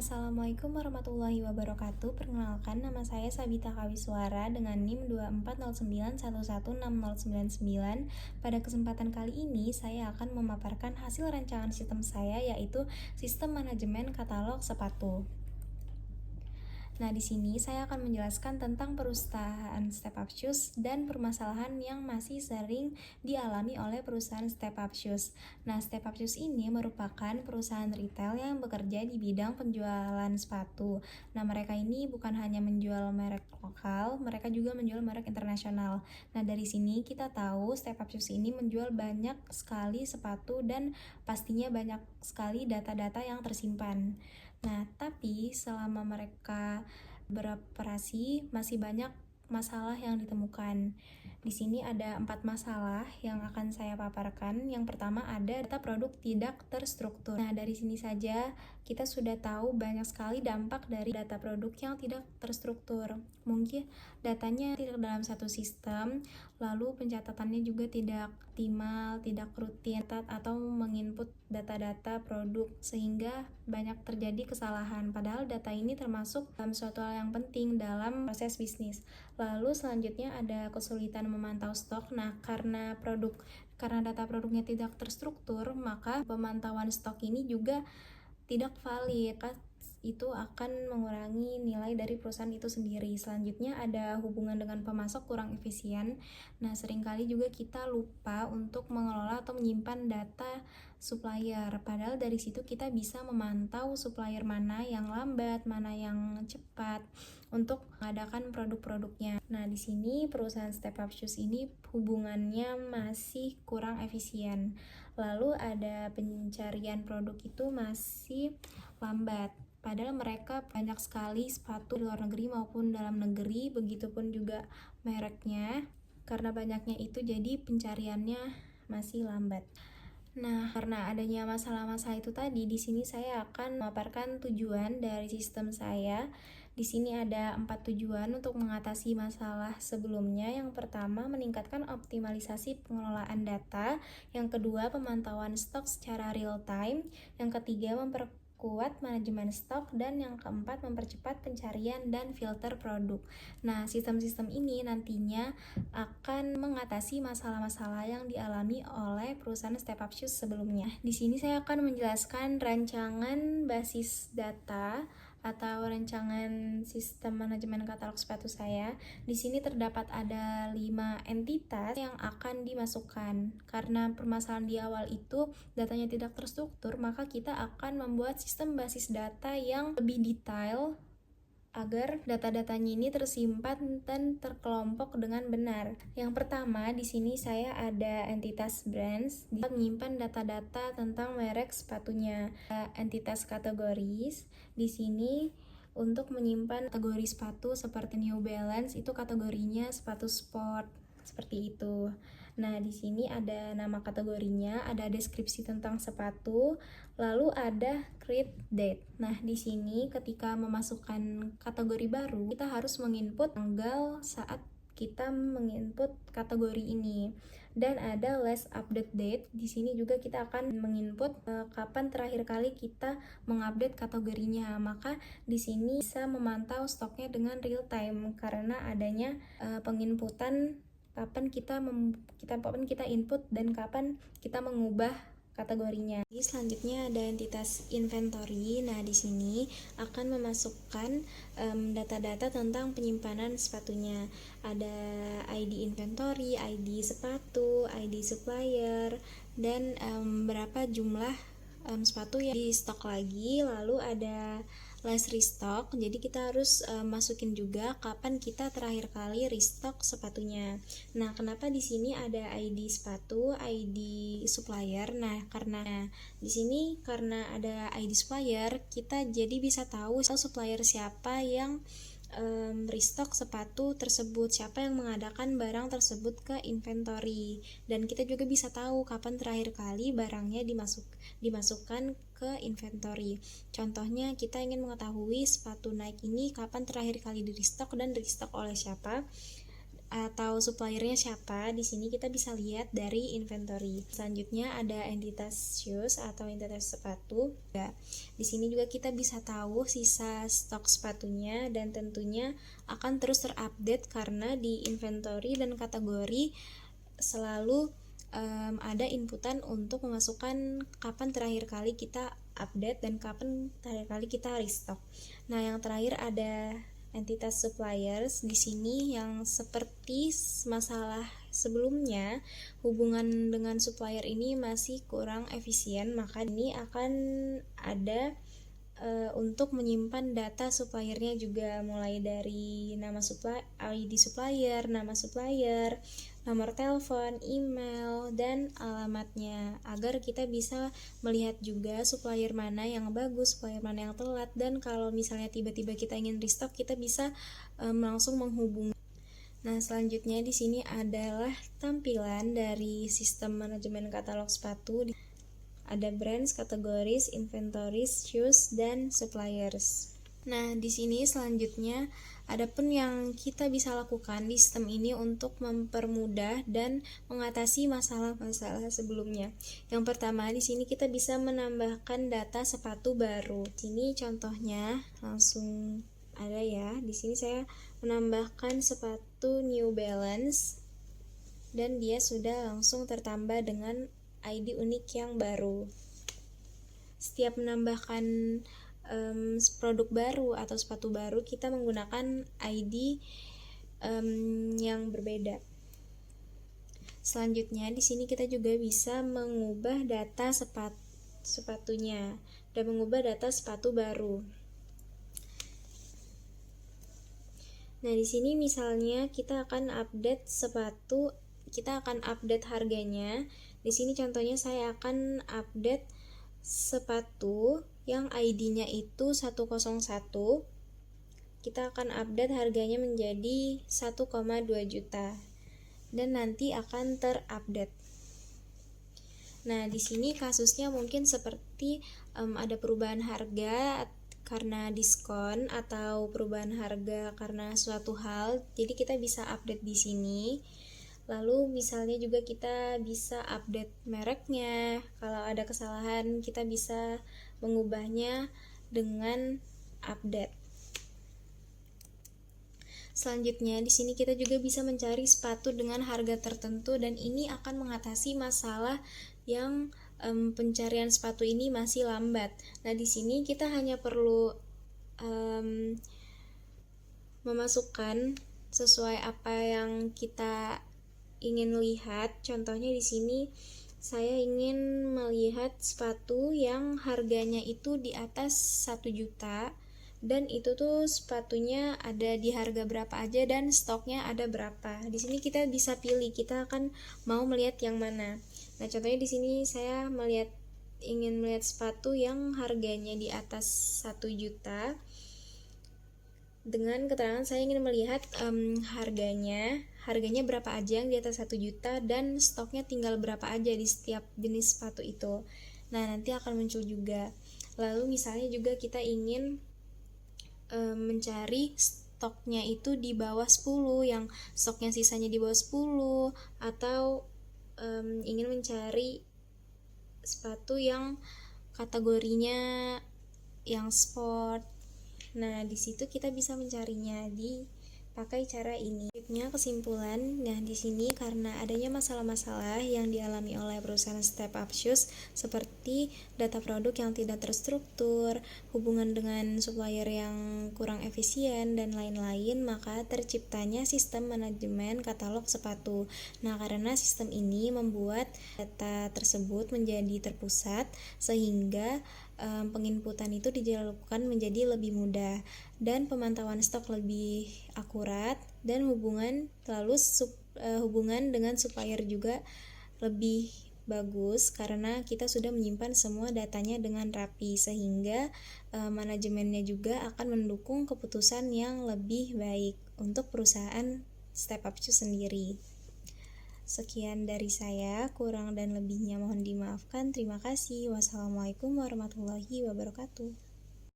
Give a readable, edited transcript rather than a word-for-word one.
Assalamualaikum warahmatullahi wabarakatuh. Perkenalkan, nama saya Sabita Kawiswara dengan NIM 2409116099. Pada kesempatan kali ini, saya akan memaparkan hasil rancangan sistem saya, yaitu sistem manajemen katalog sepatu. Nah, di sini saya akan menjelaskan tentang perusahaan Step Up Shoes dan permasalahan yang masih sering dialami oleh perusahaan Step Up Shoes. Nah, Step Up Shoes ini merupakan perusahaan retail yang bekerja di bidang penjualan sepatu. Nah, mereka ini bukan hanya menjual merek lokal, mereka juga menjual merek internasional. Nah, dari sini kita tahu Step Up Shoes ini menjual banyak sekali sepatu dan pastinya banyak sekali data-data yang tersimpan. Nah, tapi selama mereka beroperasi masih banyak masalah yang ditemukan. Di sini ada 4 masalah yang akan saya paparkan. Yang pertama ada data produk tidak terstruktur. Nah, dari sini saja kita sudah tahu banyak sekali dampak dari data produk yang tidak terstruktur. Mungkin datanya tidak dalam satu sistem, lalu pencatatannya juga tidak optimal, tidak rutin, atau menginput data-data produk sehingga banyak terjadi kesalahan. Padahal data ini termasuk dalam suatu hal yang penting dalam proses bisnis. Lalu selanjutnya ada kesulitan memantau stok. Nah, karena data produknya tidak terstruktur, maka pemantauan stok ini juga tidak valid. Itu akan mengurangi nilai dari perusahaan itu sendiri. Selanjutnya ada hubungan dengan pemasok kurang efisien. Nah, seringkali juga kita lupa untuk mengelola atau menyimpan data supplier. Padahal dari situ kita bisa memantau supplier mana yang lambat, mana yang cepat untuk mengadakan produk-produknya. Nah, di sini perusahaan Step Up Shoes ini hubungannya masih kurang efisien. Lalu ada pencarian produk itu masih lambat. Padahal mereka banyak sekali sepatu di luar negeri maupun dalam negeri, begitupun juga mereknya. Karena banyaknya itu jadi pencariannya masih lambat. Nah, karena adanya masalah-masalah itu tadi, di sini saya akan memaparkan tujuan dari sistem saya. Di sini ada 4 tujuan untuk mengatasi masalah sebelumnya. Yang pertama, meningkatkan optimalisasi pengelolaan data. Yang kedua, pemantauan stok secara real time. Yang ketiga, memperkuat manajemen stok, dan yang keempat mempercepat pencarian dan filter produk. Nah, sistem-sistem ini nantinya akan mengatasi masalah-masalah yang dialami oleh perusahaan Step Up Shoes sebelumnya. Di sini saya akan menjelaskan rancangan basis data atau rancangan sistem manajemen katalog sepatu saya. Di sini terdapat ada 5 entitas yang akan dimasukkan. Karena permasalahan di awal itu datanya tidak terstruktur, maka kita akan membuat sistem basis data yang lebih detail agar data-datanya ini tersimpan dan terkelompok dengan benar. Yang pertama, di sini saya ada entitas brands, dia menyimpan data-data tentang merek sepatunya. Entitas kategoris, di sini untuk menyimpan kategori sepatu seperti New Balance, itu kategorinya sepatu sport, seperti itu. Nah, di sini ada nama kategorinya, ada deskripsi tentang sepatu, lalu ada create date. Nah, di sini ketika memasukkan kategori baru, kita harus menginput tanggal saat kita menginput kategori ini. Dan ada last update date. Di sini juga kita akan menginput kapan terakhir kali kita mengupdate kategorinya. Maka di sini bisa memantau stoknya dengan real time karena adanya penginputan kapan kita input dan kapan kita mengubah kategorinya. Selanjutnya ada entitas inventory. Nah, di sini akan memasukkan data-data tentang penyimpanan sepatunya. Ada ID inventory, ID sepatu, ID supplier, dan berapa jumlah sepatu yang di stok lagi. Lalu ada last restock, jadi kita harus masukin juga kapan kita terakhir kali restock sepatunya. Nah, kenapa di sini ada ID sepatu, ID supplier? Nah, karena di sini karena ada ID supplier, kita jadi bisa tahu supplier siapa yang restock sepatu tersebut, siapa yang mengadakan barang tersebut ke inventory, dan kita juga bisa tahu kapan terakhir kali barangnya dimasukkan ke inventory. Contohnya, kita ingin mengetahui sepatu Nike ini kapan terakhir kali di restock dan restock oleh siapa. atau suppliernya siapa. Di sini kita bisa lihat dari inventory. Selanjutnya ada entitas shoes atau entitas sepatu. Ya, di sini juga kita bisa tahu sisa stok sepatunya dan tentunya akan terus terupdate karena di inventory dan kategori selalu ada inputan untuk memasukkan kapan terakhir kali kita update dan kapan terakhir kali kita restock. Nah, yang terakhir ada entitas suppliers. Di sini yang seperti masalah sebelumnya, hubungan dengan supplier ini masih kurang efisien, maka ini akan ada untuk menyimpan data suppliernya juga, mulai dari nama ID supplier, nama supplier, nomor telepon, email, dan alamatnya, agar kita bisa melihat juga supplier mana yang bagus, supplier mana yang telat, dan kalau misalnya tiba-tiba kita ingin restock, kita bisa langsung menghubungi. Nah, selanjutnya di sini adalah tampilan dari sistem manajemen katalog sepatu. Ada brands, kategoris, inventories, shoes, dan suppliers. Nah, di sini selanjutnya ada pun yang kita bisa lakukan di sistem ini untuk mempermudah dan mengatasi masalah-masalah sebelumnya. Yang pertama, di sini kita bisa menambahkan data sepatu baru. Di sini contohnya langsung ada ya. Di sini saya menambahkan sepatu New Balance dan dia sudah langsung tertambah dengan ID unik yang baru. Setiap menambahkan produk baru atau sepatu baru, kita menggunakan ID yang berbeda. Selanjutnya di sini kita juga bisa mengubah data sepatunya dan mengubah data sepatu baru. Nah, di sini misalnya kita akan update sepatu, kita akan update harganya. Di sini contohnya saya akan update sepatu yang ID-nya itu 101. Kita akan update harganya menjadi 1,2 juta. Dan nanti akan terupdate. Nah, di sini kasusnya mungkin seperti ada perubahan harga karena diskon atau perubahan harga karena suatu hal. Jadi kita bisa update di sini. Lalu misalnya juga kita bisa update mereknya. Kalau ada kesalahan, kita bisa mengubahnya dengan update. Selanjutnya di sini kita juga bisa mencari sepatu dengan harga tertentu dan ini akan mengatasi masalah yang pencarian sepatu ini masih lambat. Nah, di sini kita hanya perlu memasukkan sesuai apa yang kita ingin lihat. Contohnya di sini saya ingin melihat sepatu yang harganya itu di atas 1 juta dan itu tuh sepatunya ada di harga berapa aja dan stoknya ada berapa. Di sini kita bisa pilih kita akan mau melihat yang mana. Nah, contohnya di sini saya ingin melihat sepatu yang harganya di atas 1 juta. Dengan keterangan saya ingin melihat harganya berapa aja yang di atas 1 juta dan stoknya tinggal berapa aja di setiap jenis sepatu itu. Nah, nanti akan muncul juga. Lalu misalnya juga kita ingin mencari stoknya itu di bawah 10, yang stoknya sisanya di bawah 10, atau ingin mencari sepatu yang kategorinya yang sport. Nah, di situ kita bisa mencarinya pakai cara ini. Kesimpulan, nah di sini karena adanya masalah-masalah yang dialami oleh perusahaan Step Up Shoes seperti data produk yang tidak terstruktur, hubungan dengan supplier yang kurang efisien dan lain-lain, maka terciptanya sistem manajemen katalog sepatu. Nah, karena sistem ini membuat data tersebut menjadi terpusat sehingga penginputan itu dilakukan menjadi lebih mudah dan pemantauan stok lebih akurat dan hubungan dengan supplier juga lebih bagus karena kita sudah menyimpan semua datanya dengan rapi sehingga manajemennya juga akan mendukung keputusan yang lebih baik untuk perusahaan Step Up Shoes sendiri. Sekian dari saya, kurang dan lebihnya mohon dimaafkan. Terima kasih. Wassalamualaikum warahmatullahi wabarakatuh.